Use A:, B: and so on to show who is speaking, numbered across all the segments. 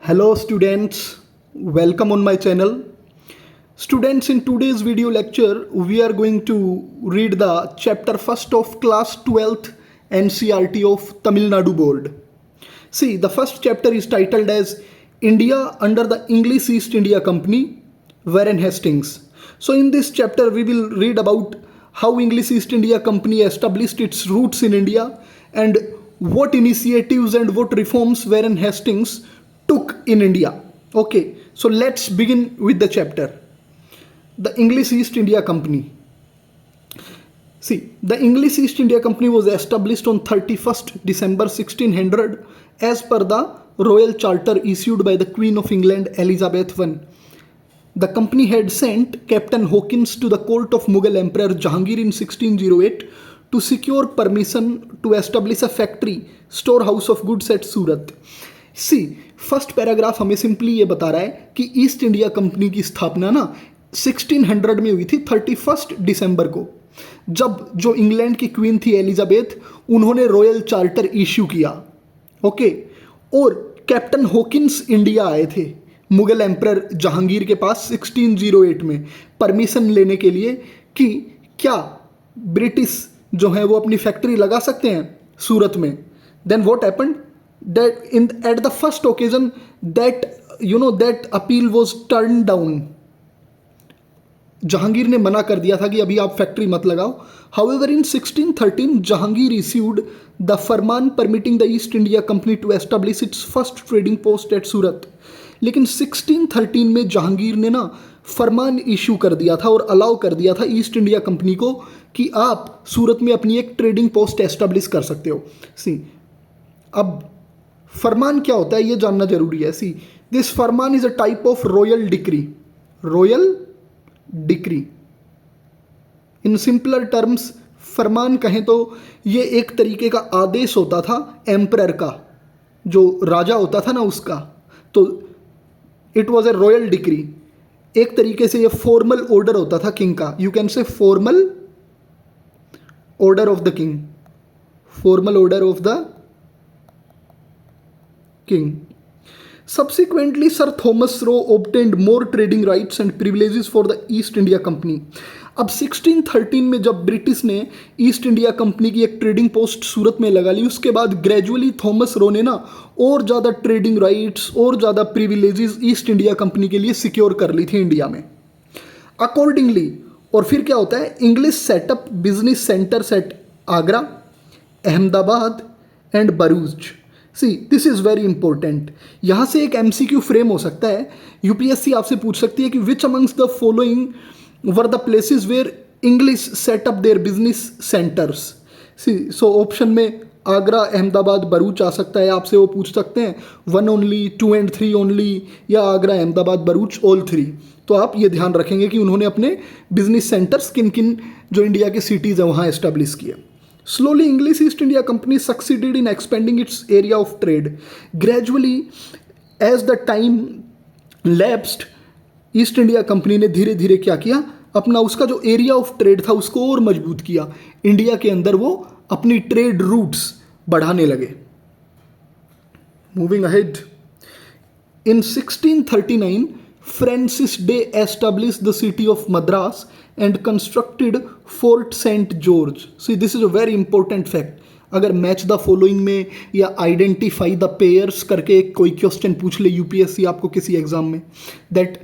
A: Hello students, welcome on my channel. Students, in today's video lecture, we are going to read the chapter first of class 12th NCERT of Tamil Nadu board. See, the first chapter is titled as India under the English East India Company, Warren Hastings. So in this chapter, we will read about how English East India Company established its roots in India and what initiatives and what reforms Warren Hastings took in India. Okay, so let's begin with the chapter. The English East India Company. See, the English East India Company was established on 31st December 1600 as per the Royal Charter issued by the Queen of England Elizabeth I. The company had sent Captain Hawkins to the court of Mughal Emperor Jahangir in 1608 to secure permission to establish a factory, storehouse of goods at Surat. See first paragraph हमें simply ये बता रहा है कि east India company की स्थापना ना 1600 में हुई थी 31 दिसंबर को, जब जो इंग्लैंड की क्वीन थी एलिजाबेथ, उन्होंने रॉयल चार्टर इश्यू किया. ओके, और कैप्टन हॉकिंस इंडिया आए थे मुगल एम्परर जहांगीर के पास 1608 में परमिशन लेने के लिए कि क्या ब्रिटिश जो है वो अपनी फैक्ट्री लगा सकते हैं सूरत में. Then what happened that at the first occasion that appeal was turned down. Jahangir ने मना कर दिया था कि अभी आप फैक्ट्री मत लगाओ. However, in 1613 Jahangir issued the Farman permitting the East India Company to establish its first trading post at सूरत. लेकिन 1613 में जहांगीर ने ना फरमान इशू कर दिया था और अलाउ कर दिया था ईस्ट इंडिया कंपनी को कि आप सूरत में अपनी एक ट्रेडिंग पोस्ट एस्टेब्लिश कर सकते हो. सी, अब फरमान क्या होता है ये जानना जरूरी है. See, this farman is a type of royal decree. Royal decree in simpler terms फरमान कहें तो ये एक तरीके का आदेश होता था एम्परर का, जो राजा होता था ना उसका. तो it was a royal decree. एक तरीके से ये फॉर्मल ऑर्डर होता था किंग का. You can say formal order of the king. Formal order of the king. Subsequently, Sir Thomas Roe obtained more trading rights and privileges for the East India Company. अब 1613 में जब British ने east India company की एक trading post सूरत में लगा ली, उसके बाद ग्रेजुअली थॉमस रो ने ना और ज़्यादा ट्रेडिंग राइट्स और ज़्यादा प्रिविलेजेस ईस्ट इंडिया कंपनी के लिए सिक्योर कर ली थी इंडिया में. अकॉर्डिंगली, और फिर क्या होता है, English setup business centres at Agra, Ahmedabad and Bharuch. See, this is very important. यहाँ से एक MCQ फ्रेम हो सकता है. यूपीएससी आपसे पूछ सकती है कि which amongst the following were the places where English set up their business centres. See, so option में आगरा, अहमदाबाद, बरूच आ सकता है. आपसे वो पूछ सकते हैं 1 ओनली, 2 and 3 ओनली, या आगरा, अहमदाबाद, बरूच ऑल 3. तो आप ये ध्यान रखेंगे कि उन्होंने अपने बिजनेस सेंटर्स किन किन जो इंडिया के सिटीज़ हैं वहाँ एस्टेब्लिश किए. Slowly, English East India Company succeeded in expanding its area of trade. Gradually, as the time lapsed, east India company ने धीरे धीरे क्या किया, अपना उसका जो एरिया ऑफ ट्रेड था उसको और मजबूत किया. इंडिया के अंदर वो अपनी ट्रेड रूट्स बढ़ाने लगे. Moving ahead, in 1639 Francis Day established the city of Madras and constructed Fort St. George. See, this is a very important fact. अगर मैच द फॉलोइंग में या आइडेंटिफाई द पेयर्स करके कोई क्वेश्चन पूछ ले UPSC आपको किसी एग्जाम में, that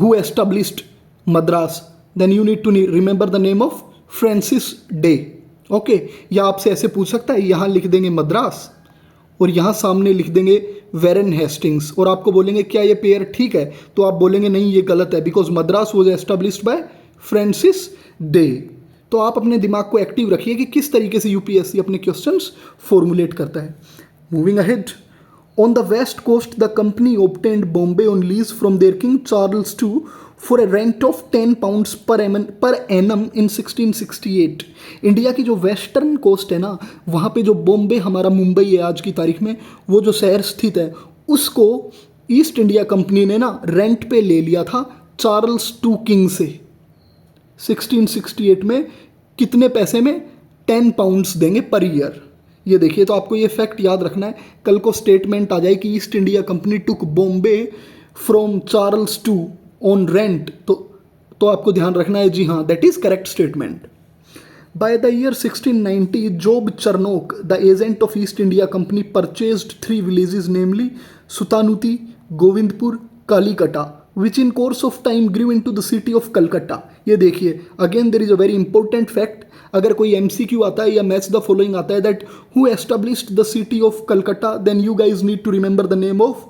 A: who established Madras, then you need to remember the name of Francis Day. Okay, या आपसे ऐसे पूछ सकता है, यहाँ लिख देंगे मद्रास और यहाँ सामने लिख देंगे वेरन हेस्टिंग्स, और आपको बोलेंगे क्या ये पेयर ठीक है, तो आप बोलेंगे नहीं ये गलत है, because Madras was established by Francis day. तो आप अपने दिमाग को एक्टिव रखिए कि किस तरीके से यूपीएससी अपने क्वेश्चंस फॉर्मुलेट करता है. Moving ahead, on the west coast the company obtained Bombay on lease from their king Charles II for a rent of 10 pounds per annum in 1668. India की जो वेस्टर्न कोस्ट है ना, वहाँ पे जो बॉम्बे हमारा मुंबई है आज की तारीख में, वो जो शहर स्थित है, उसको ईस्ट इंडिया कंपनी ने ना रेंट पे ले लिया था चार्ल्स II किंग से. 1668 में कितने पैसे में, 10 pounds देंगे पर ईयर. ये देखिए, तो आपको ये फैक्ट याद रखना है, कल को स्टेटमेंट आ जाए कि east India company took Bombay from Charles to on rent, तो आपको ध्यान रखना है, जी हाँ, that is correct statement. By the year 1690, Job Charnock, the agent of East India Company, purchased 3 villages, namely Sutanuti, Govindpur, Kalikata, which in course of time grew into the city of Calcutta. ये देखिए, again there is a very important fact. अगर कोई MCQ आता है या match the following आता है, that who established the city of Calcutta, then you guys need to remember the name of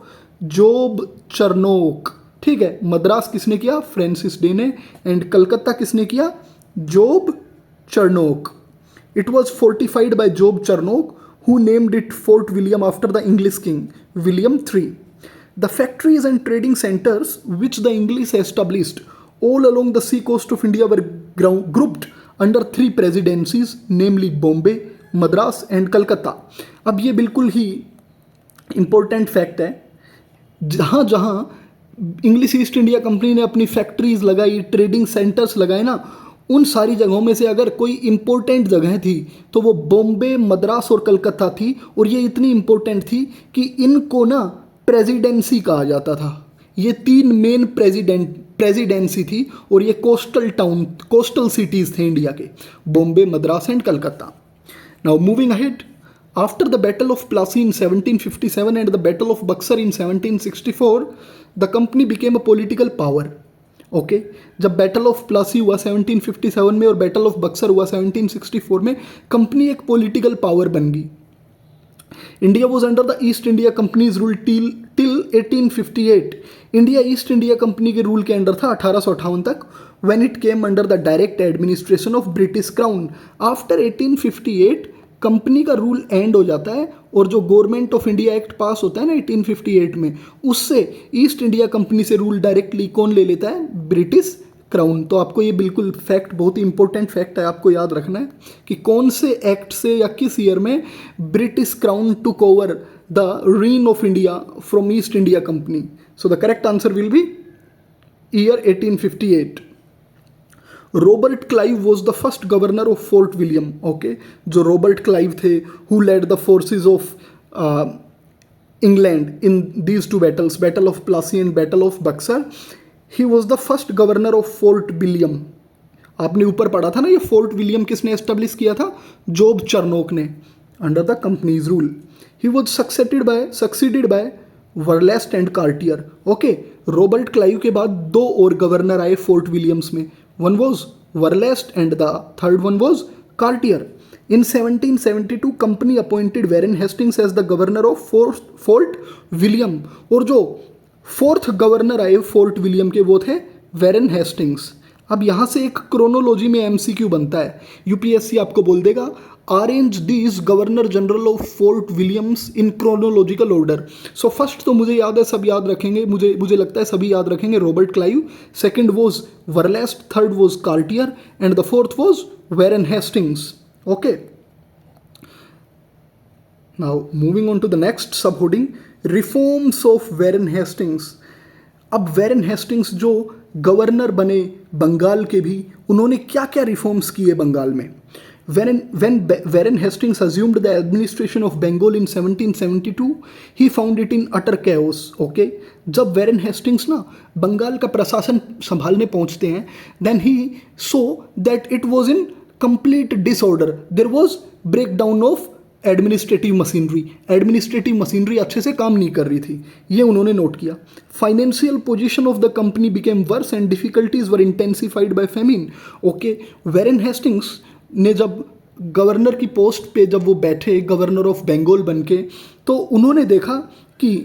A: Job Charnock. ठीक है, मद्रास किसने किया? फ्रांसिस डे ने. एंड कलकत्ता किसने किया? जोब Charnock. It was fortified by Job Charnock, who named it Fort William after the English king, William III. The factories and trading centers which the English established all along the sea coast of India were grouped under 3 presidencies, namely Bombay, Madras and Calcutta. अब ये बिल्कुल ही important fact है, जहाँ जहाँ English East India company ने अपनी factories लगाई, trading centres लगाए ना, उन सारी जगहों में से अगर कोई इम्पोर्टेंट जगह थी तो वो बॉम्बे, मद्रास और कलकत्ता थी. और ये इतनी इम्पोर्टेंट थी कि इनको ना प्रेसिडेंसी कहा जाता था. ये 3 मेन प्रेसिडेंसी थी और ये कोस्टल सिटीज़ थे इंडिया के, Bombay, Madras and Calcutta. Now moving ahead, after the battle of Plassey in 1757 and the battle of Buxar in 1764, the company became a political power. Okay, जब बैटल ऑफ प्लासी हुआ 1757 में और बैटल ऑफ बक्सर हुआ 1764 में, कंपनी एक पॉलिटिकल पावर बन गई. India was under the East India companies rule till 1858. India east India company के रूल के अंडर था 1858 तक. When it came under the direct administration of British crown. After 1858 company का रूल एंड हो जाता है और जो गवर्नमेंट ऑफ इंडिया एक्ट पास होता है ना 1858 में, उससे ईस्ट इंडिया कंपनी से रूल डायरेक्टली कौन ले लेता है? British crown. तो आपको ये बिल्कुल फैक्ट, बहुत ही इंपॉर्टेंट फैक्ट है, आपको याद रखना है कि कौन से एक्ट से या किस ईयर में British crown took over the reign of India from East India company. So the correct answer will be year 1858. Robert Clive was the first governor of Fort William. Okay, जो Robert Clive थे, who led the forces of England in these 2 battles, battle of Plassey and battle of Buxar. He was the first governor of Fort William. आपने ऊपर पढ़ा था ना, ये fort William किसने establish किया था? जोब चरनोक ने, under the company's rule. He was succeeded by Verelst and Cartier. Okay, Robert Clive के बाद 2 और गवर्नर आए फोर्ट विलियम्स में. One was Verlest and the third one was Cartier. In 1772, company appointed Warren Hastings as the governor of Fort William. और जो 4th governor आए fort William के वो थे वेरन हेस्टिंग्स. अब यहाँ से एक क्रोनोलॉजी में MCQ बनता है, UPSC आपको बोल देगा arrange these governor general of Fort Williams in chronological order. So first तो मुझे याद है, सब याद रखेंगे, मुझे लगता है सभी याद रखेंगे. Robert Clive, second was Verelst, third was Cartier and the fourth was Warren Hastings. Okay, now moving on to the next sub heading, reforms of Warren Hastings. अब वेरन हेस्टिंग्स जो गवर्नर बने बंगाल के भी, उन्होंने क्या क्या रिफॉर्म्स किए बंगाल में. When Warren Hastings assumed the administration of Bengal in 1772, he found it in utter chaos. Okay, जब Warren Hastings ना बंगाल का प्रशासन संभालने पहुंचते हैं, then he saw that it was in complete disorder. There was breakdown of administrative machinery अच्छे से काम नहीं कर रही थी, ये उन्होंने नोट किया. Financial position of the company became worse and difficulties were intensified by famine. Okay, Warren Hastings ने जब गवर्नर की पोस्ट पे जब वो बैठे, गवर्नर ऑफ बंगाल बन के, तो उन्होंने देखा कि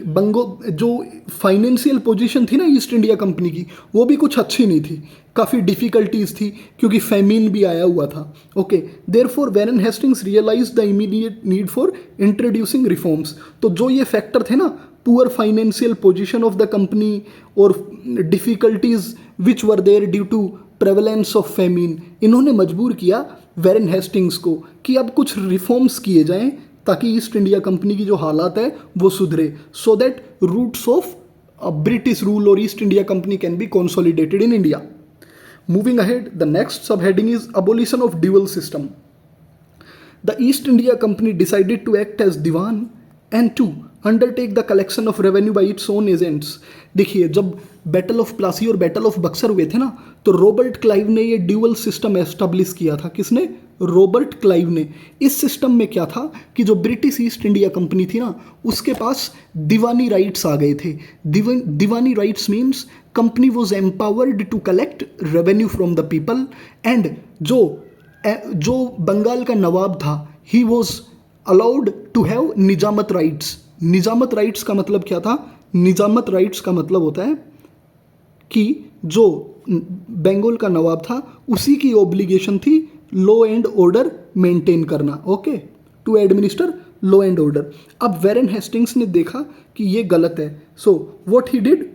A: जो फाइनेंशियल पोजीशन थी ना ईस्ट इंडिया कंपनी की, वो भी कुछ अच्छी नहीं थी, काफ़ी डिफ़िकल्टीज थी क्योंकि फेमिन भी आया हुआ था. Okay, therefore Warren Hastings realise the immediate need for introducing reforms. तो जो ये फैक्टर थे ना, poor financial position of the company और difficulties which were there due to prevalence of famine, इन्होंने मजबूर किया वेरन हेस्टिंग्स को कि अब कुछ रिफॉर्म्स किए जाएं ताकि ईस्ट इंडिया कंपनी की जो हालात है वो सुधरे, so that roots of British rule और East India Company can be consolidated in India. Moving ahead, the next sub heading is abolition of dual system. The East India Company decided to act as diwan and to undertake the collection of revenue by its own agents. देखिए, जब battle of Plassey और battle of Buxar हुए थे ना, तो Robert Clive ने ये dual system establish किया था। किसने? रॉबर्ट क्लाइव ने। इस सिस्टम में क्या था कि जो ब्रिटिश ईस्ट इंडिया कंपनी थी ना, उसके पास दीवानी राइट्स आ गए थे। Diwani rights means company was empowered to collect revenue from the people and जो बंगाल का नवाब था, he was allowed to have Nizamat rights. Nizamat rights का मतलब क्या था? निजामत राइट्स का मतलब होता है कि जो बंगाल का नवाब था, उसी की ऑब्लिगेशन थी लॉ एंड ऑर्डर मेंटेन करना। Okay, to administer law and order. अब वैरेन हेस्टिंग्स ने देखा कि ये गलत है, so what he did,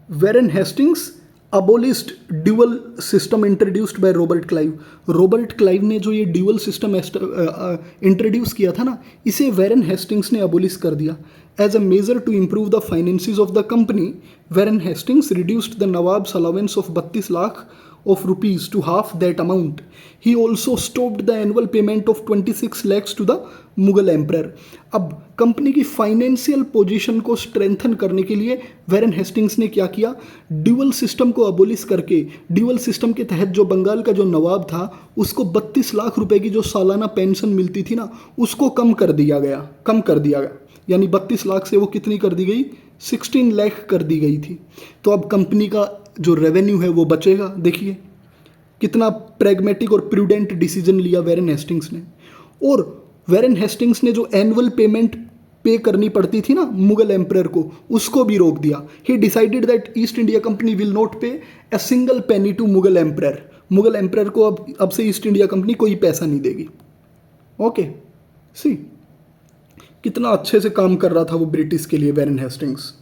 A: Warren Hastings abolished dual system introduced by Robert Clive. Robert Clive ने जो ये ड्यूअल सिस्टम इंट्रोड्यूस किया था ना, इसे वैरेन हेस्टिंग्स ने अबोलिश कर दिया। As a measure to improve the finances of the company, Warren Hastings reduced the nawab's allowance of 32 lakh of rupees to half that amount. He also stopped the annual payment of 26 lakhs to the Mughal emperor. अब company की financial position को strengthen करने के लिए Warren Hastings ने क्या किया? Dual system को अबोलिश करके, ड्यूअल सिस्टम के तहत जो बंगाल का जो नवाब था, उसको 32 लाख रुपए की जो सालाना पेंशन मिलती थी ना, उसको कम कर दिया गया। यानी 32 लाख से वो कितनी कर दी गई? 16 लाख कर दी गई थी। तो अब कंपनी का जो रेवेन्यू है वो बचेगा। देखिए कितना प्रैग्मेटिक और प्रूडेंट डिसीजन लिया वैरेन हेस्टिंग्स ने। और वैरेन हेस्टिंग्स ने जो एनुअल पेमेंट पे करनी पड़ती थी ना मुगल एम्परर को, उसको भी रोक दिया। He decided that East India Company will not pay a single penny to Mughal emperor. Mughal emperor को अब से ईस्ट इंडिया कंपनी कोई पैसा नहीं देगी। ओके, सी कितना अच्छे से काम कर रहा था वो ब्रिटिश के लिए Warren Hastings.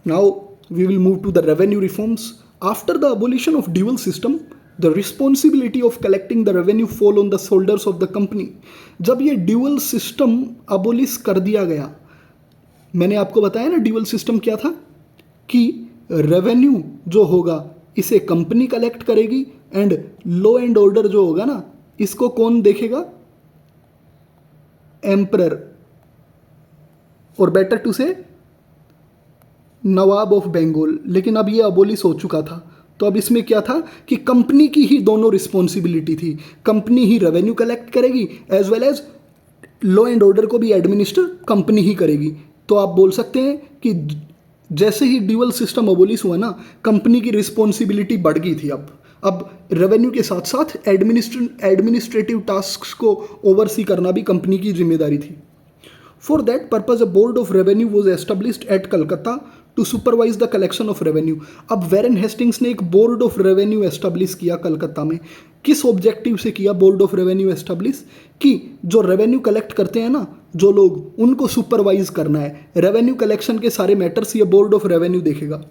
A: Now we will move to the revenue reforms. After the abolition of dual system, the responsibility of collecting the revenue fall on the shoulders of the company. जब ये dual system abolish कर दिया गया, मैंने आपको बताया ना dual system क्या था, कि revenue जो होगा इसे कंपनी कलेक्ट करेगी एंड लॉ एंड ऑर्डर जो होगा ना, इसको कौन देखेगा? एम्परर, और बेटर टू से नवाब ऑफ बंगाल। लेकिन अब ये अबोलिश हो चुका था, तो अब इसमें क्या था कि कंपनी की ही दोनों रिस्पॉन्सिबिलिटी थी। कंपनी ही रेवेन्यू कलेक्ट करेगी as well as law and order को भी एडमिनिस्टर कंपनी ही करेगी। तो आप बोल सकते हैं कि जैसे ही ड्यूअल सिस्टम अबोलिश हुआ ना, कंपनी की रिस्पॉन्सिबिलिटी बढ़ गई थी। अब रेवेन्यू के साथ साथ एडमिनिस्ट्रेटिव टास्क को ओवरसी करना भी कंपनी की जिम्मेदारी थी। For that purpose a board of revenue was established at Calcutta to supervise the collection of revenue. अब वैरेन हेस्टिंग्स ने एक बोर्ड ऑफ रेवेन्यू एस्टेब्लिश किया कलकत्ता में। किस ऑब्जेक्टिव से किया बोर्ड ऑफ रेवेन्यू एस्टेब्लिश? कि जो रेवेन्यू कलेक्ट करते हैं ना जो लोग, उनको सुपरवाइज करना है। रेवेन्यू कलेक्शन के सारे मैटर्स ये बोर्ड ऑफ रेवेन्यू देखेगा।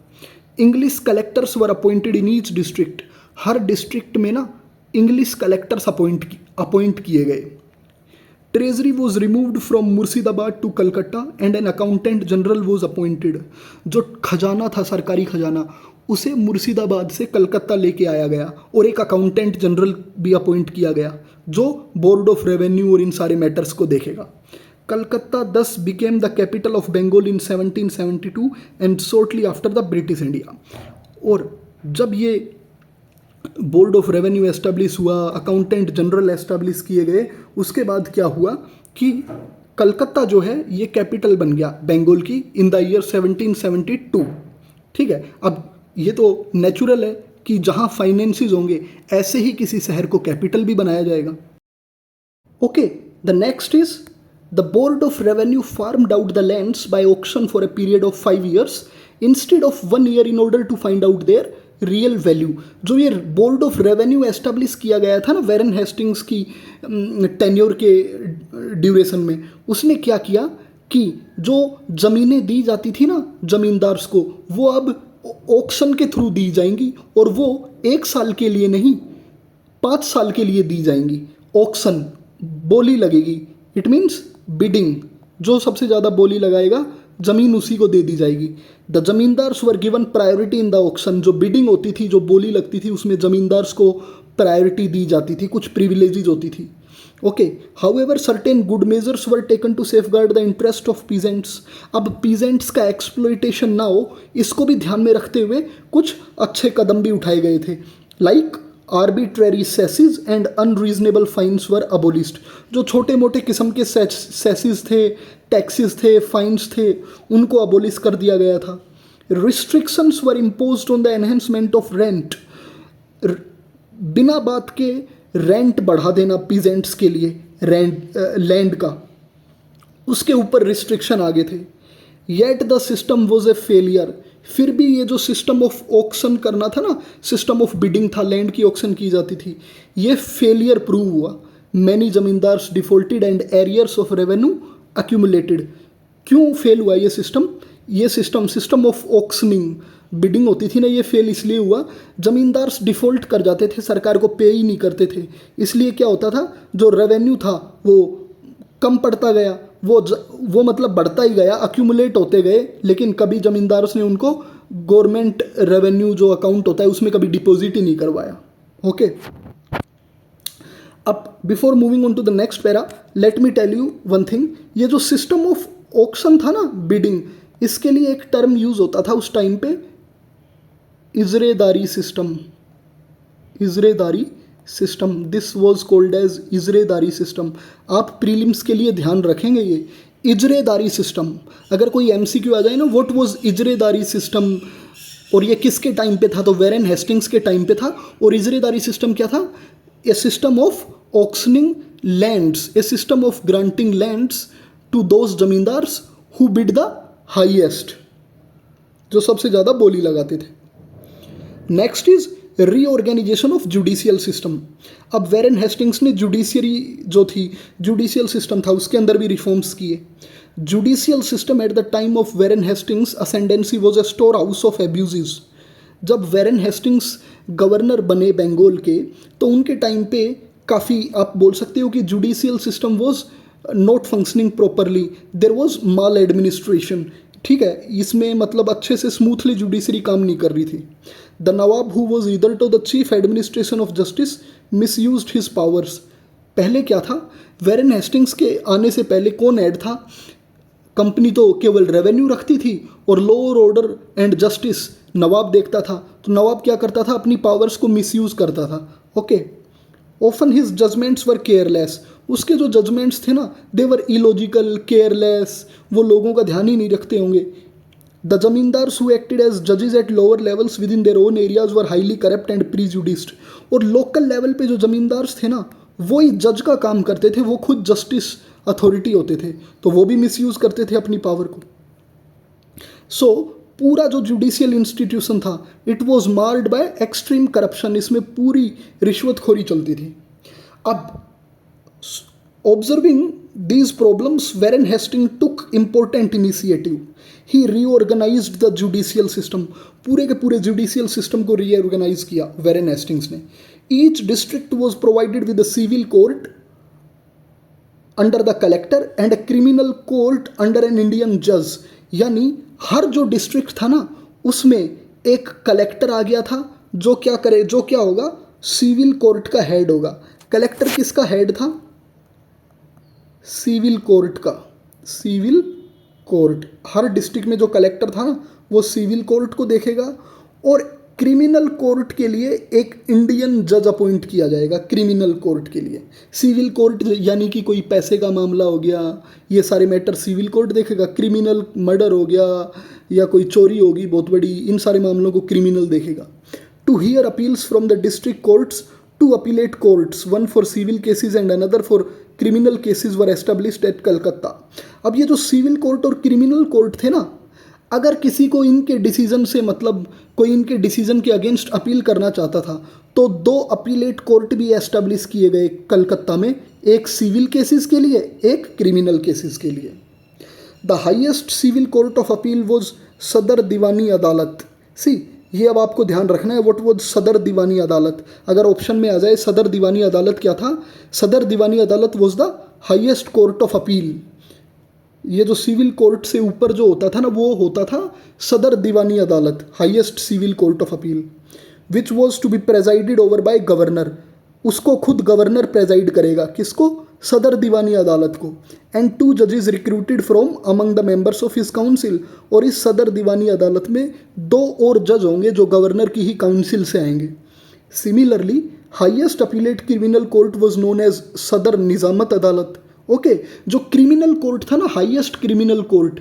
A: English collectors were appointed in each district. हर डिस्ट्रिक्ट में ना इंग्लिश कलेक्टर्स अपॉइंट किए गए। Treasury was removed from Murshidabad to Calcutta and an accountant general was appointed. जो खजाना था, सरकारी खजाना, उसे मुर्शिदाबाद से कलकत्ता लेके आया गया और एक अकाउंटेंट जनरल भी अपॉइंट किया गया जो बोर्ड ऑफ रेवेन्यू और इन सारे मैटर्स को देखेगा। Calcutta thus became the capital of Bengal in 1772 and shortly after the British India. और जब ये बोर्ड ऑफ रेवेन्यू एस्टेब्लिश हुआ, अकाउंटेंट जनरल एस्टेब्लिश किए गए, उसके बाद क्या हुआ कि कलकत्ता जो है ये कैपिटल बन गया बंगाल की इन द ईयर 1772। ठीक है, अब ये तो नेचुरल है कि जहाँ फाइनेंसिस होंगे ऐसे ही किसी शहर को कैपिटल भी बनाया जाएगा। Okay, the next is the board of revenue farmed out the lands by auction for a period of 5 years instead of 1 year in order to find out their real value. जो ये board of revenue establish किया गया था ना वैरेन Hastings की tenure के duration में, उसने क्या किया कि जो ज़मीनें दी जाती थी ना जमींदार्स को, वो अब ऑक्शन के थ्रू दी जाएंगी और वो 1 साल के लिए नहीं 5 साल के लिए दी जाएंगी। ऑक्शन, बोली लगेगी, इट मीन्स बिडिंग। जो सबसे ज़्यादा बोली लगाएगा ज़मीन उसी को दे दी जाएगी। The zamindars were given priority in the auction. जो बिडिंग होती थी, जो बोली लगती थी, उसमें ज़मींदार्स को प्रायोरिटी दी जाती थी, कुछ प्रिविलेजेस होती थी। Okay, however certain good measures were taken to safeguard the interest of peasants. अब पीजेंट्स का एक्सप्लॉइटेशन ना हो, इसको भी ध्यान में रखते हुए कुछ अच्छे कदम भी उठाए गए थे। Like arbitrary cesses and unreasonable fines were abolished. जो छोटे मोटे किस्म के सेसिस थे, टैक्सेस थे, फाइन्स थे, उनको अबोलिश कर दिया गया था। Restrictions were imposed on the enhancement of rent. बिना बात के रेंट बढ़ा देना पीजेंट्स के लिए, रेंट लैंड का, उसके ऊपर रिस्ट्रिक्शन आ गए थे। Yet the system was a failure. फिर भी ये जो सिस्टम ऑफ ऑक्शन करना था ना, सिस्टम ऑफ बिडिंग था, लैंड की ऑक्शन की जाती थी, ये फेलियर प्रूव हुआ। Many zamindars defaulted and arrears of revenue accumulated. क्यों फेल हुआ ये सिस्टम? ये सिस्टम ऑफ ऑक्शनिंग, बिडिंग होती थी ना, ये फेल इसलिए हुआ, जमींदार्स डिफ़ॉल्ट कर जाते थे, सरकार को पे ही नहीं करते थे। इसलिए क्या होता था, जो रेवेन्यू था वो कम पड़ता गया, वो मतलब बढ़ता ही गया, अक्यूमुलेट होते गए, लेकिन कभी जमींदार्स ने उनको गवर्नमेंट रेवेन्यू जो अकाउंट होता है उसमें कभी डिपॉजिट ही नहीं करवाया। ओके, अब before moving on to the next para, let me tell you one thing. ये जो सिस्टम ऑफ ऑक्शन था ना, बिडिंग, इसके लिए एक टर्म यूज होता था उस टाइम पे, Izaredari system. Izaredari system, this was called as Izaredari system. आप प्रीलिम्स के लिए ध्यान रखेंगे ये इजरेदारी सिस्टम। अगर कोई एमसीक्यू आ जाए ना, व्हाट वॉज इजरेदारी सिस्टम, और ये किसके टाइम पे था, तो वेरेन हेस्टिंग्स के टाइम पे था। और इजरेदारी सिस्टम क्या था? A system of auctioning lands, a system of granting lands to those zamindars who bid the highest, जो सबसे ज़्यादा बोली लगाते थे। Next is reorganisation of judicial system. अब वेरेन हेस्टिंग्स ने जुडिशियरी जो थी, जुडिशियल सिस्टम था, उसके अंदर भी रिफॉर्म्स किए। Judicial system at the time of Warren Hastings ascendancy was a store house of abuses. जब वेरेन हेस्टिंग्स गवर्नर बने बंगाल के, तो उनके टाइम पे काफ़ी, आप बोल सकते हो कि judicial system was not functioning properly, there was mall administration. ठीक है, इसमें मतलब अच्छे से स्मूथली जुडिशरी काम नहीं कर रही थी। The Nawab who was either to the chief administration of justice misused his powers. पहले क्या था, वेरेन हेस्टिंग्स के आने से पहले कौन ऐड था? कंपनी तो केवल रेवेन्यू रखती थी और लॉ और ऑर्डर एंड जस्टिस नवाब देखता था। तो नवाब क्या करता था, अपनी पावर्स को मिसयूज करता था। ओके, ऑफन हिज जजमेंट्स वर केयरलेस। उसके जो जजमेंट्स थे ना, दे वर इलॉजिकल, केयरलेस, वो लोगों का ध्यान ही नहीं रखते होंगे। The zamindars who acted as जजेस at lower levels within their own areas were highly corrupt and prejudiced. और लोकल लेवल पे जो जमींदार्स थे ना, वो ही जज का काम करते थे, वो खुद जस्टिस अथॉरिटी होते थे, तो वो भी मिसयूज करते थे अपनी पावर को। सो पूरा जो जुडिशियल इंस्टीट्यूशन था, it was marred by extreme corruption. इसमें पूरी रिश्वतखोरी चलती थी। अब observing these problems, Warren Hastings took important initiative. He reorganized the judicial system. पूरे के पूरे judicial system को reorganize किया Warren Hastings ने। Each district was provided with a civil court under the collector and a criminal court under an Indian judge. यानी हर जो district था ना, उसमें एक कलेक्टर आ गया था, जो क्या करे, जो क्या होगा, सिविल कोर्ट का हेड होगा। कलेक्टर किसका हेड था? सिविल कोर्ट का। सिविल कोर्ट, हर डिस्ट्रिक्ट में जो कलेक्टर था ना, वो सिविल कोर्ट को देखेगा। और क्रिमिनल कोर्ट के लिए एक इंडियन जज अपॉइंट किया जाएगा। क्रिमिनल कोर्ट के लिए सिविल कोर्ट यानी कि कोई पैसे का मामला हो गया, ये सारे मैटर सिविल कोर्ट देखेगा। क्रिमिनल मर्डर हो गया या कोई चोरी होगी बहुत बड़ी, इन सारे मामलों को क्रिमिनल देखेगा। To hear appeals from the district courts to appellate courts, one for civil cases and another for criminal cases were established at Calcutta. अब ये जो सिविल कोर्ट और क्रिमिनल कोर्ट थे ना, अगर किसी को इनके डिसीजन से मतलब कोई इनके डिसीजन के अगेंस्ट अपील करना चाहता था, तो दो अपीलेट कोर्ट भी एस्टेब्लिश किए गए कलकत्ता में, एक सिविल केसेस के लिए, एक क्रिमिनल केसेस के लिए। The highest civil court of appeal was Sadar Diwani अदालत। सी, ये अब आपको ध्यान रखना है, व्हाट वॉज सदर दीवानी अदालत। अगर ऑप्शन में आ जाए सदर दीवानी अदालत क्या था, सदर दीवानी अदालत was the highest court of appeal. ये जो सिविल कोर्ट से ऊपर जो होता था ना, वो होता था Sadar Diwani Adalat, highest civil court of appeal. Which was to be presided over by governor, उसको खुद गवर्नर प्रेजाइड करेगा, किसको? सदर दीवानी अदालत को। एंड 2 जजेस recruited from among the members of his council, और इस सदर दीवानी अदालत में 2 और जज होंगे जो गवर्नर की ही काउंसिल से आएंगे। Similarly highest appellate criminal court was known as Sadar Nizamat अदालत। ओके, जो क्रिमिनल कोर्ट था ना, हाईएस्ट क्रिमिनल कोर्ट,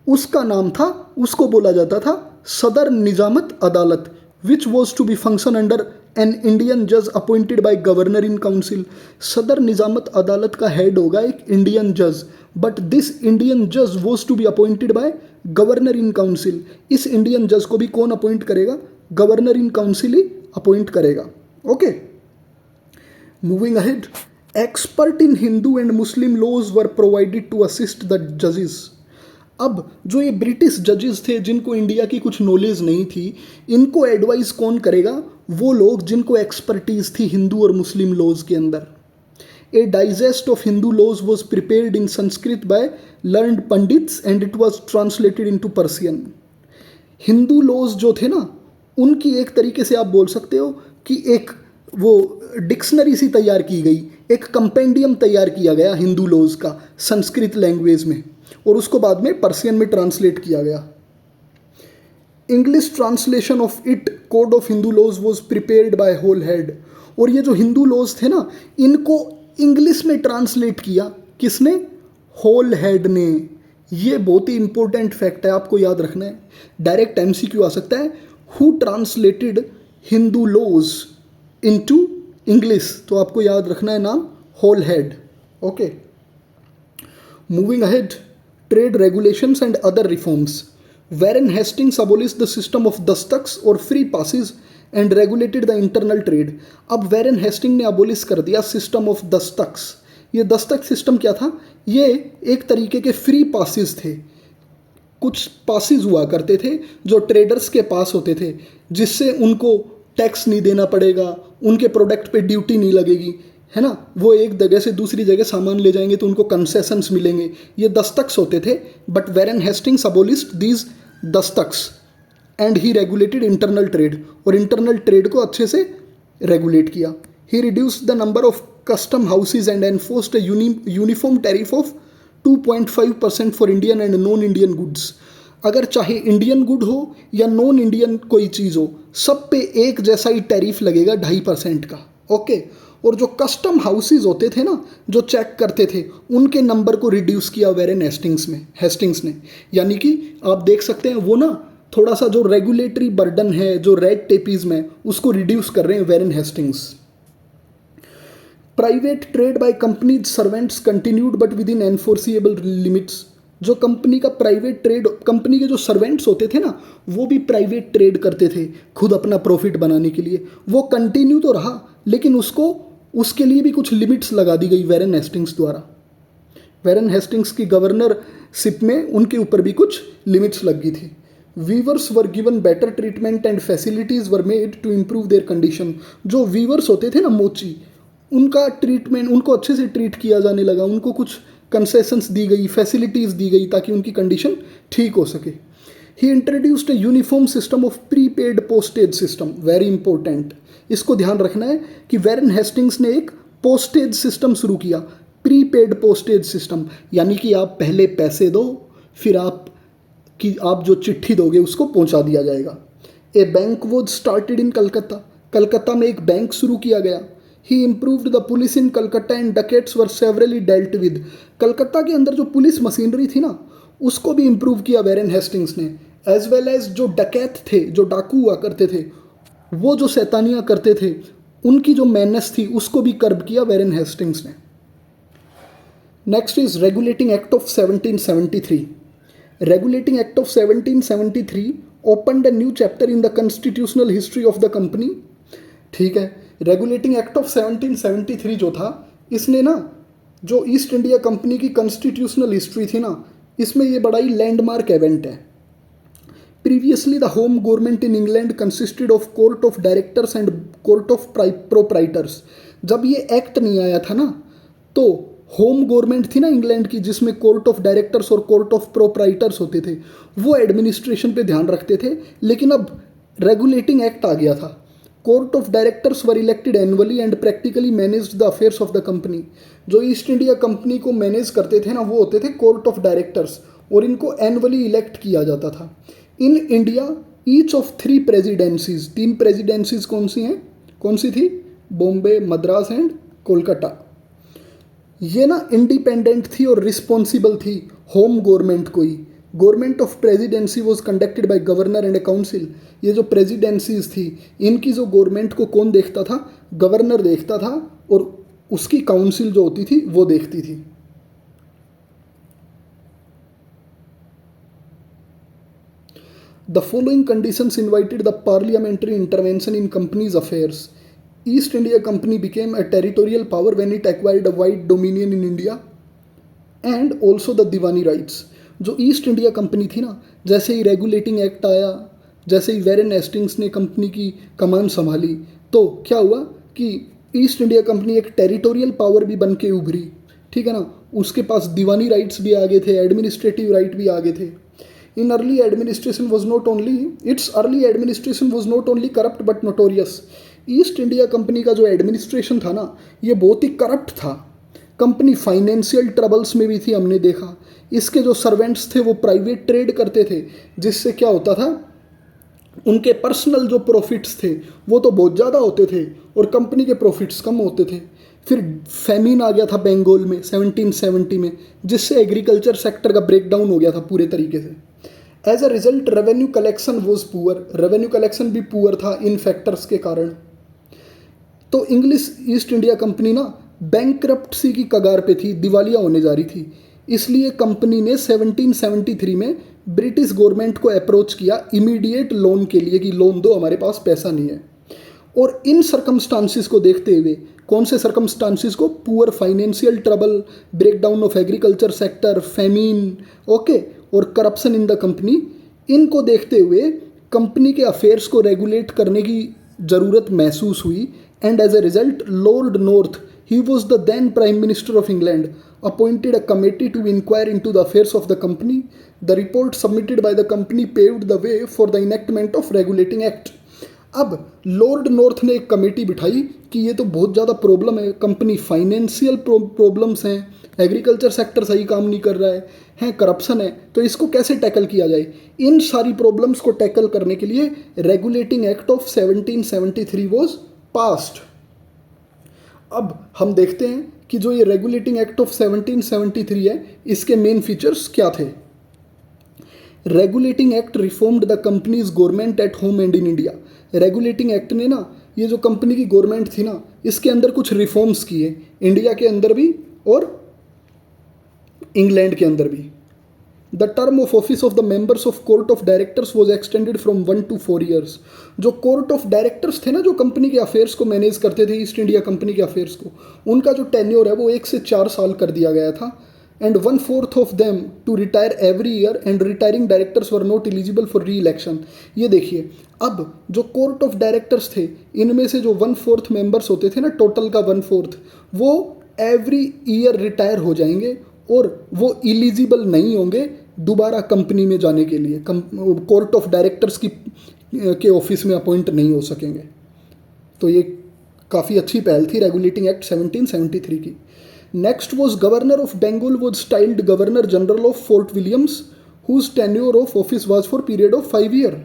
A: उसका नाम था, उसको बोला जाता था सदर निजामत अदालत, विच was to B function under an Indian जज appointed by governor in council. सदर निजामत अदालत का हेड होगा एक इंडियन जज, बट दिस इंडियन जज was to be appointed by governor in council. इस इंडियन जज को भी कौन अपॉइंट करेगा? Governor in council he appoint करेगा। Okay, moving ahead, expert in Hindu and Muslim laws were provided to assist the जजेस। अब जो ये ब्रिटिश जजेस थे जिनको इंडिया की कुछ नॉलेज नहीं थी, इनको एडवाइस कौन करेगा? वो लोग जिनको एक्सपर्टीज थी हिंदू और मुस्लिम लॉज के अंदर। A digest of Hindu laws was prepared in Sanskrit by learned pandits and it was translated into Persian. Hindu laws जो थे ना, उनकी एक तरीके से आप बोल सकते हो कि एक वो डिक्शनरी सी तैयार की गई, एक कंपेंडियम तैयार किया गया हिंदू लॉज का संस्कृत लैंग्वेज में, और उसको बाद में पर्सियन में ट्रांसलेट किया गया। English translation of it code of Hindu laws was prepared by Halhed. और ये जो हिंदू लॉज थे ना, इनको इंग्लिश में ट्रांसलेट किया किसने? होल हेड ने। ये बहुत ही इंपॉर्टेंट फैक्ट है, आपको याद रखना है, डायरेक्ट एमसीक्यू आ सकता है। Who translated Hindu laws into English? तो आपको याद रखना है नाम, Halhed. Okay, moving ahead, trade regulations and other reforms. Warren Hastings abolished the system of dastaks और free passes and regulated the internal trade। अब वैरन हेस्टिंग ने अबोलिश कर दिया सिस्टम ऑफ दस्तक्स। ये दस्तक सिस्टम क्या था? ये एक तरीके के फ्री पासिस थे। कुछ पासिस हुआ करते थे जो ट्रेडर्स के पास होते थे, जिससे उनको टैक्स नहीं देना पड़ेगा, उनके प्रोडक्ट पे ड्यूटी नहीं लगेगी, है ना। वो एक जगह से दूसरी जगह सामान ले जाएंगे तो उनको कंसेशंस मिलेंगे। ये दस्तक्स होते थे। But Warren Hastings abolished these dastaks and he regulated internal trade, और इंटरनल ट्रेड को अच्छे से रेगुलेट किया। He reduced the number of custom houses and enforced uniform tariff of 2.5% for Indian and non Indian goods. अगर चाहे Indian good हो या non Indian कोई चीज़ हो, सब पे एक जैसा ही टैरिफ लगेगा 2.5% का। ओके, और जो कस्टम हाउसेज होते थे ना, जो चेक करते थे, उनके नंबर को रिड्यूस किया वैरन हेस्टिंग्स ने। यानी कि आप देख सकते हैं वो ना थोड़ा सा जो रेगुलेटरी बर्डन है, जो रेड टेपीज में, उसको रिड्यूस कर रहे हैं Warren Hastings. Private trade by companies servants continued but with in enforceable limits. जो कंपनी का प्राइवेट ट्रेड, कंपनी के जो सर्वेंट्स होते थे ना, वो भी प्राइवेट ट्रेड करते थे खुद अपना प्रॉफिट बनाने के लिए। वो कंटिन्यू तो रहा, लेकिन उसके लिए भी कुछ लिमिट्स लगा दी गई वैरन हेस्टिंग्स द्वारा। वैरन हेस्टिंग्स की गवर्नरशिप में उनके ऊपर भी कुछ लिमिट्स लग गई थी। Weavers were given better treatment and facilities were made to improve their condition. जो वीवर्स होते थे ना, मोची, उनका ट्रीटमेंट, उनको अच्छे से ट्रीट किया जाने लगा, उनको कुछ कंसेशंस दी गई, फैसिलिटीज़ दी गई ताकि उनकी कंडीशन ठीक हो सके। He introduced a uniform system of prepaid postage system. Very important, इसको ध्यान रखना है कि वैरन हेस्टिंग्स ने एक पोस्टेज सिस्टम शुरू किया, प्रीपेड पोस्टेज सिस्टम। यानी कि आप पहले पैसे दो, फिर आप जो चिट्ठी दोगे उसको पहुंचा दिया जाएगा। A bank was started in Calcutta. Calcutta में एक बैंक शुरू किया गया। He improved the police in Calcutta and dacoits were severely dealt with. Calcutta के अंदर जो पुलिस मशीनरी थी ना, उसको भी इम्प्रूव किया वैरन हेस्टिंग्स ने, एज वेल एज जो डकैत थे, जो डाकू हुआ करते थे, वो जो शैतानियाँ करते थे, उनकी जो मैनस थी उसको भी कर्ब किया वैरन हेस्टिंग्स ने। Next is regulating act of 1773। Regulating act of 1773 opened a new chapter in the constitutional history of the company. ठीक है, रेगुलेटिंग एक्ट ऑफ 1773 जो था, इसने ना जो ईस्ट इंडिया कंपनी की कॉन्स्टिट्यूशनल हिस्ट्री थी ना, इसमें ये बड़ा ही लैंडमार्क इवेंट है। Previously the home government in England consisted of court of directors and court of proprietors. जब ये एक्ट नहीं आया था ना, तो होम गवर्नमेंट थी ना इंग्लैंड की, जिसमें कोर्ट ऑफ डायरेक्टर्स और कोर्ट ऑफ प्रोप्राइटर्स होते थे, वो एडमिनिस्ट्रेशन पे ध्यान रखते थे। लेकिन अब रेगुलेटिंग एक्ट आ गया था। Court of directors were elected annually and practically managed the affairs of the company. जो ईस्ट इंडिया कंपनी को मैनेज करते थे ना, वो होते थे कोर्ट ऑफ डायरेक्टर्स, और इनको एनुअली इलेक्ट किया जाता था। इन इंडिया ईच ऑफ 3 प्रेजिडेंसीज, 3 प्रेजिडेंसीज कौन सी हैं, कौन सी थी, बॉम्बे, मद्रास एंड कोलकाता, ये ना इंडिपेंडेंट थी और रिस्पॉन्सिबल थी होम गवर्नमेंट को ही। Government of presidency was conducted by governor and a council. ये जो प्रेसिडेंसीज थी, इनकी जो गवर्नमेंट को कौन देखता था, गवर्नर देखता था, और उसकी काउंसिल जो होती थी वो देखती थी। The following conditions invited the parliamentary intervention in companies affairs. East India company became a territorial power when it acquired a wide dominion in India and also the Deewani rights. जो east India company थी ना, जैसे ही regulating act आया, जैसे ही वेरेन Hastings ने company की कमान संभाली, तो क्या हुआ कि ईस्ट इंडिया कंपनी एक टेरिटोरियल पावर भी बन के उभरी, ठीक है ना। उसके पास दीवानी राइट्स भी आ गए थे, एडमिनिस्ट्रेटिव राइट भी आ गए थे। In early administration was not only it's early administration was not only corrupt but notorious. East India company का जो एडमिनिस्ट्रेशन था ना, ये बहुत ही करप्ट था। कंपनी फाइनेंशियल ट्रबल्स में भी थी, हमने देखा। इसके जो सर्वेंट्स थे वो प्राइवेट ट्रेड करते थे, जिससे क्या होता था, उनके पर्सनल जो प्रॉफिट्स थे वो तो बहुत ज़्यादा होते थे और कंपनी के प्रॉफिट्स कम होते थे। फिर फेमिन आ गया था बंगाल में 1770 में, जिससे एग्रीकल्चर सेक्टर का ब्रेकडाउन हो गया था पूरे तरीके से। As a result revenue collection was poor, revenue collection भी पुअर था इन फैक्टर्स के कारण। तो इंग्लिश ईस्ट इंडिया कंपनी ना बैंकरप्सी की कगार पे थी, दिवालिया होने जा रही थी। इसलिए कंपनी ने 1773 में ब्रिटिश गवर्नमेंट को अप्रोच किया इमीडिएट लोन के लिए कि लोन दो, हमारे पास पैसा नहीं है। और इन सर्कमस्टांसिस को देखते हुए, कौन से सर्कमस्टांसिस को, poor financial trouble, breakdown of agriculture sector, famine, okay, और करप्शन इन द कंपनी, इनको देखते हुए कंपनी के अफेयर्स को रेगुलेट करने की ज़रूरत महसूस हुई। And as a result Lord North, he was the then Prime Minister of England, appointed a committee to inquire into the affairs of the company. The report submitted by the company paved the way for the enactment of Regulating Act. अब Lord north ने एक committee बिठाई कि ये तो बहुत ज़्यादा problem है, कंपनी फाइनेंशियल प्रॉब्लम्स हैं, एग्रीकल्चर सेक्टर सही काम नहीं कर रहा है, करप्शन है, तो इसको कैसे टैकल किया जाए। इन सारी प्रॉब्लम्स को टैकल करने के लिए regulating act of 1773 was passed. अब हम देखते हैं कि जो ये रेगुलेटिंग एक्ट ऑफ 1773 है, इसके मेन फीचर्स क्या थे। Regulating act reformed the companies government at home and in India. Regulating act ने ना, ये जो कंपनी की गवर्नमेंट थी ना, इसके अंदर कुछ रिफॉर्म्स किए, इंडिया के अंदर भी और इंग्लैंड के अंदर भी। The term of office of the members of court of directors was extended from 1 to 4 years। जो कोर्ट ऑफ डायरेक्टर्स थे ना, जो कंपनी के अफेयर्स को मैनेज करते थे, ईस्ट इंडिया कंपनी के अफेयर्स को, उनका जो टेन्योर है वो 1 से 4 साल कर दिया गया था। And 1/4 of them to retire every year and retiring directors were not eligible for re election. ये देखिए, अब जो कोर्ट ऑफ डायरेक्टर्स थे, इनमें से जो 1/4 मेंबर्स होते थे ना, टोटल का 1/4, वो एवरी ईयर रिटायर हो जाएंगे और वो इलिजिबल नहीं होंगे दोबारा कंपनी में जाने के लिए, कोर्ट ऑफ डायरेक्टर्स की के ऑफिस में अपॉइंट नहीं हो सकेंगे। तो ये काफ़ी अच्छी पहल थी रेगुलेटिंग एक्ट 1773 की। Next was governor of Bengal was styled governor general of Fort Williams, whose tenure of office was for period of 5 years।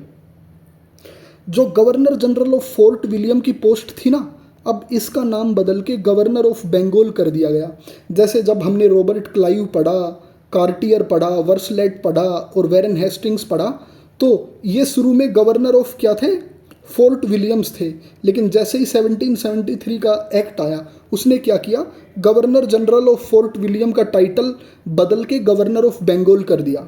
A: जो governor general of Fort William की पोस्ट थी ना, अब इसका नाम बदल के गवर्नर ऑफ बंगाल कर दिया गया। जैसे जब हमने रॉबर्ट क्लाइव पढ़ा, कार्टियर पढ़ा, वर्सलेट पढ़ा और वेरन हेस्टिंग्स पढ़ा, तो ये शुरू में गवर्नर ऑफ क्या थे, फोर्ट विलियम्स थे। लेकिन जैसे ही 1773 का एक्ट आया, उसने क्या किया, governor general of Fort William का टाइटल बदल के गवर्नर ऑफ बंगाल कर दिया।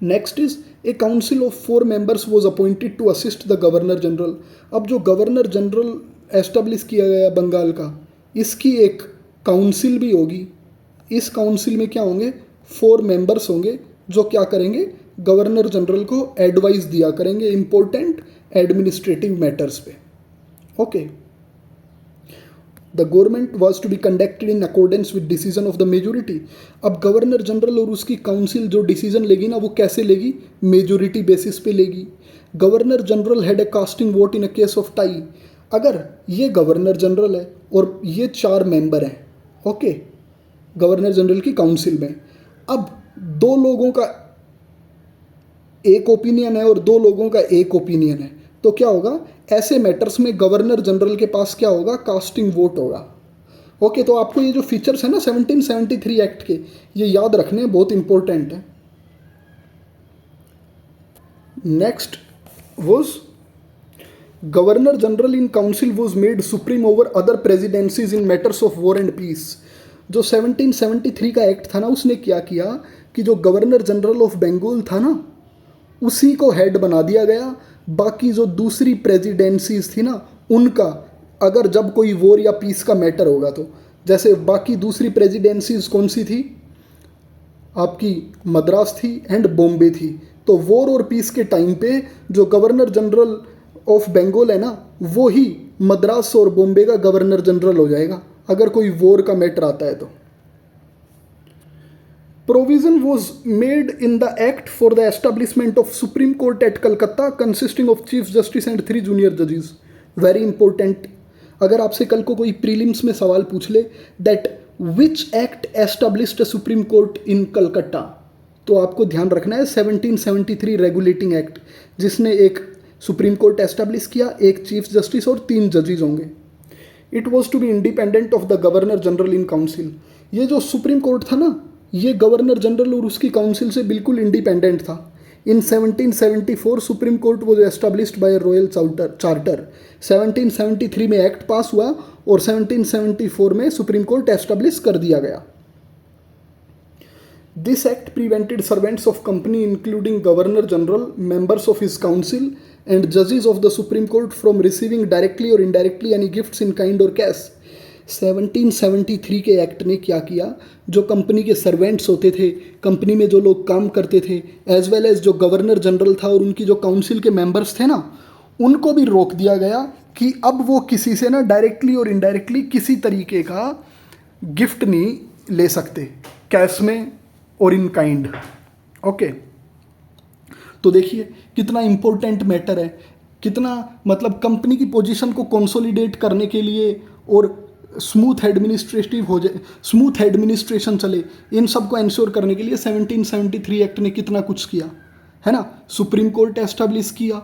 A: Next is a council of 4 members was appointed to assist the governor general. अब जो गवर्नर जनरल एस्टेब्लिश किया गया बंगाल का, इसकी एक काउंसिल भी होगी। इस काउंसिल में क्या होंगे, 4 members होंगे, जो क्या करेंगे, गवर्नर जनरल को एडवाइस दिया करेंगे इंपॉर्टेंट एडमिनिस्ट्रेटिव मैटर्स पे। Okay, the government was to be conducted in accordance with decision of the majority. अब गवर्नर जनरल और उसकी काउंसिल जो डिसीजन लेगी ना वो कैसे लेगी, मेजोरिटी बेसिस पे लेगी। Governor general had a casting vote in a case of tie. अगर ये गवर्नर जनरल है और ये 4 मेंबर हैं, ओके, गवर्नर जनरल की काउंसिल में, अब 2 लोगों का एक ओपिनियन है और 2 लोगों का एक ओपिनियन है, तो क्या होगा, ऐसे मैटर्स में गवर्नर जनरल के पास क्या होगा, कास्टिंग वोट होगा। ओके, तो आपको ये जो फीचर्स है ना 1773 एक्ट के, ये याद रखने बहुत इंपॉर्टेंट है। Next was governor general in council was made supreme over other presidencies in matters of war and peace. जो 1773 का एक्ट था ना, उसने क्या किया कि जो गवर्नर जनरल ऑफ बंगाल था ना, उसी को हेड बना दिया गया। बाकी जो दूसरी प्रेसिडेंसीज थी ना, उनका अगर जब कोई वॉर या पीस का मैटर होगा, तो जैसे बाकी दूसरी प्रेसिडेंसीज कौन सी थी, आपकी मद्रास थी एंड बॉम्बे थी। तो वॉर और पीस के टाइम पे जो गवर्नर जनरल ऑफ बंगाल है ना, वो ही मद्रास और बॉम्बे का गवर्नर जनरल हो जाएगा अगर कोई वॉर का मैटर आता है तो। Provision was made in the act for the establishment of Supreme Court at Calcutta consisting of Chief Justice and 3 junior judges. Very important. अगर आपसे कल को कोई प्रीलिम्स में सवाल पूछ ले that which act established a Supreme Court in Calcutta, तो आपको ध्यान रखना है 1773 रेगुलेटिंग एक्ट, जिसने एक सुप्रीम कोर्ट एस्टेब्लिश किया, एक चीफ जस्टिस और 3 जजेस होंगे। It was to be independent of the governor general in council. ये जो सुप्रीम कोर्ट था ना, ये गवर्नर जनरल और उसकी काउंसिल से बिल्कुल इंडिपेंडेंट था। इन 1774 supreme court was established by royal charter. 1773 में एक्ट पास हुआ और 1774 में सुप्रीम कोर्ट एस्टेब्लिश कर दिया गया। This act prevented servants of company including governor general, members of his council and जजेस of the supreme court from receiving directly or indirectly any gifts in kind or cash. 1773 के act ने क्या किया, जो company के servants होते थे, company में जो लोग काम करते थे, एज वेल एज जो गवर्नर जनरल था और उनकी जो काउंसिल के मेंबर्स थे ना, उनको भी रोक दिया गया कि अब वो किसी से ना डायरेक्टली और इनडायरेक्टली किसी तरीके का गिफ्ट नहीं ले सकते, कैश में और इन काइंड। ओके, तो देखिए कितना इम्पोर्टेंट मैटर है, कितना मतलब कंपनी की पोजीशन को कंसोलिडेट करने के लिए और स्मूथ एडमिनिस्ट्रेशन चले, इन सब को इंश्योर करने के लिए 1773 एक्ट ने कितना कुछ किया है ना। सुप्रीम कोर्ट एस्टेब्लिश किया,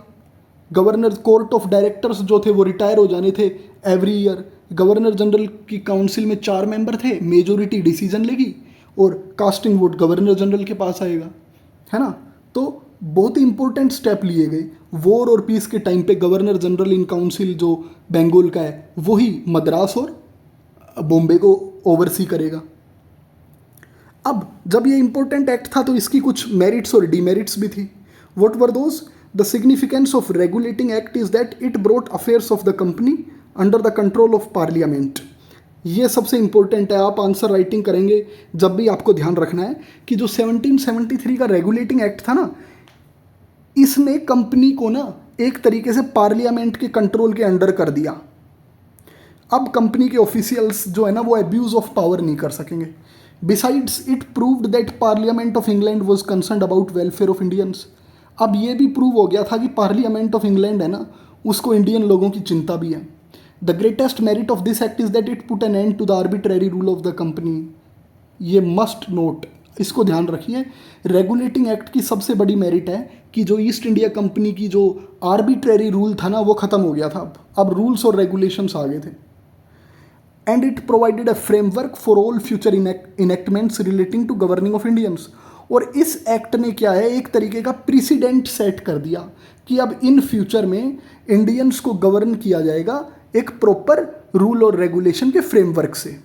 A: गवर्नर कोर्ट ऑफ डायरेक्टर्स जो थे वो रिटायर हो जाने थे एवरी ईयर। गवर्नर जनरल की काउंसिल में 4 मेंबर थे, मेजोरिटी डिसीजन लेगी और कास्टिंग वोट गवर्नर जनरल के पास आएगा, है ना। तो बहुत ही इंपॉर्टेंट स्टेप लिए गए। वॉर और पीस के टाइम पे गवर्नर जनरल इन काउंसिल जो बंगाल का है, वही मद्रास और बॉम्बे को ओवरसी करेगा। अब जब ये इंपॉर्टेंट एक्ट था तो इसकी कुछ मेरिट्स और डीमेरिट्स भी थी। What were those? The significance of regulating act is that it brought affairs of the company under the control of parliament. ये सबसे इंपॉर्टेंट है, आप आंसर राइटिंग करेंगे जब भी आपको ध्यान रखना है कि जो 1773 का रेगुलेटिंग एक्ट था ना, इसने कंपनी को ना एक तरीके से पार्लियामेंट के कंट्रोल के अंडर कर दिया। अब कंपनी के ऑफिशियल्स जो है ना वो अब्यूज ऑफ पावर नहीं कर सकेंगे। Besides it proved that parliament of England was concerned about welfare of Indians. अब ये भी प्रूव हो गया था कि पार्लियामेंट ऑफ इंग्लैंड है ना, उसको इंडियन लोगों की चिंता भी है। The greatest merit of this act is that it put an end to the arbitrary rule of the company. ये मस्ट नोट, इसको ध्यान रखिए। रेगुलेटिंग एक्ट की सबसे बड़ी मेरिट है कि जो ईस्ट इंडिया कंपनी की जो आर्बिट्रेरी रूल था ना वो ख़त्म हो गया था। अब रूल्स और रेगुलेशंस आ गए थे। And it provided a framework for all future enactments relating to governing of Indians. और इस एक्ट ने क्या है, एक तरीके का प्रेसिडेंट सेट कर दिया कि अब इन फ्यूचर में इंडियंस को गवर्न किया जाएगा एक प्रॉपर रूल और रेगुलेशन के फ्रेमवर्क से।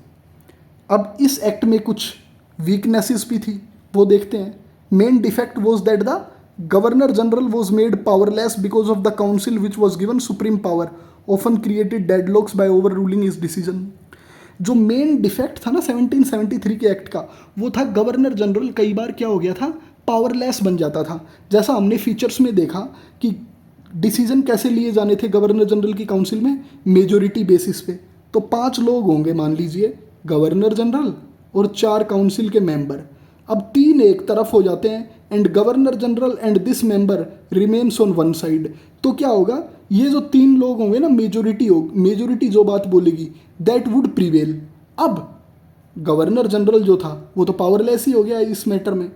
A: अब इस एक्ट में कुछ वीकनेसेस भी थी, वो देखते हैं। Main defect was that the governor general was made powerless because of the council which was given supreme power often created deadlocks by over ruling is decision. जो मेन डिफेक्ट था ना 1773 के एक्ट का, वो था गवर्नर जनरल कई बार क्या हो गया था, पावरलेस बन जाता था। जैसा हमने फीचर्स में देखा कि डिसीजन कैसे लिए जाने थे गवर्नर जनरल की काउंसिल में, मेजोरिटी बेसिस पे। तो 5 लोग होंगे मान लीजिए, गवर्नर जनरल और 4 काउंसिल के मेंबर। अब 3 एक तरफ हो जाते हैं and governor general and this member remains on one side. तो क्या होगा, ये जो 3 लोग होंगे ना, मेजोरिटी जो बात बोलेगी दैट वुड प्रिवेल। अब गवर्नर जनरल जो था वो तो पावरलेस ही हो गया इस मैटर में।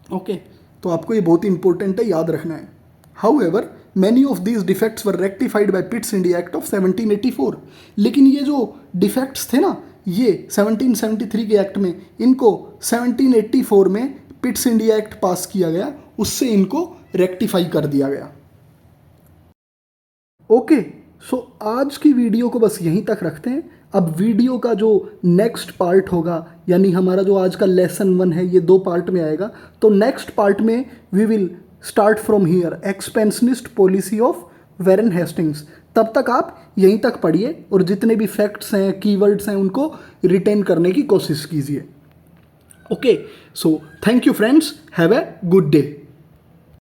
A: ओके, तो आपको ये बहुत इंपॉर्टेंट है, याद रखना है। However many of these defects were rectified by Pitt's India act of 1784। लेकिन ये जो डिफेक्ट्स थे ना, ये 1773 के एक्ट में, इनको 1784 में पिट्स इंडिया एक्ट पास किया गया, उससे इनको रेक्टिफाई कर दिया गया। ओके, सो आज की वीडियो को बस यहीं तक रखते हैं। अब वीडियो का जो नेक्स्ट पार्ट होगा, यानी हमारा जो आज का लेसन 1 है, ये 2 पार्ट में आएगा। तो नेक्स्ट पार्ट में we will start from here, expansionist policy of Warren Hastings. तब तक आप यहीं तक पढ़िए और जितने भी फैक्ट्स हैं, कीवर्ड्स हैं, उनको रिटेन करने की कोशिश कीजिए। Okay, so thank you friends, have a good day.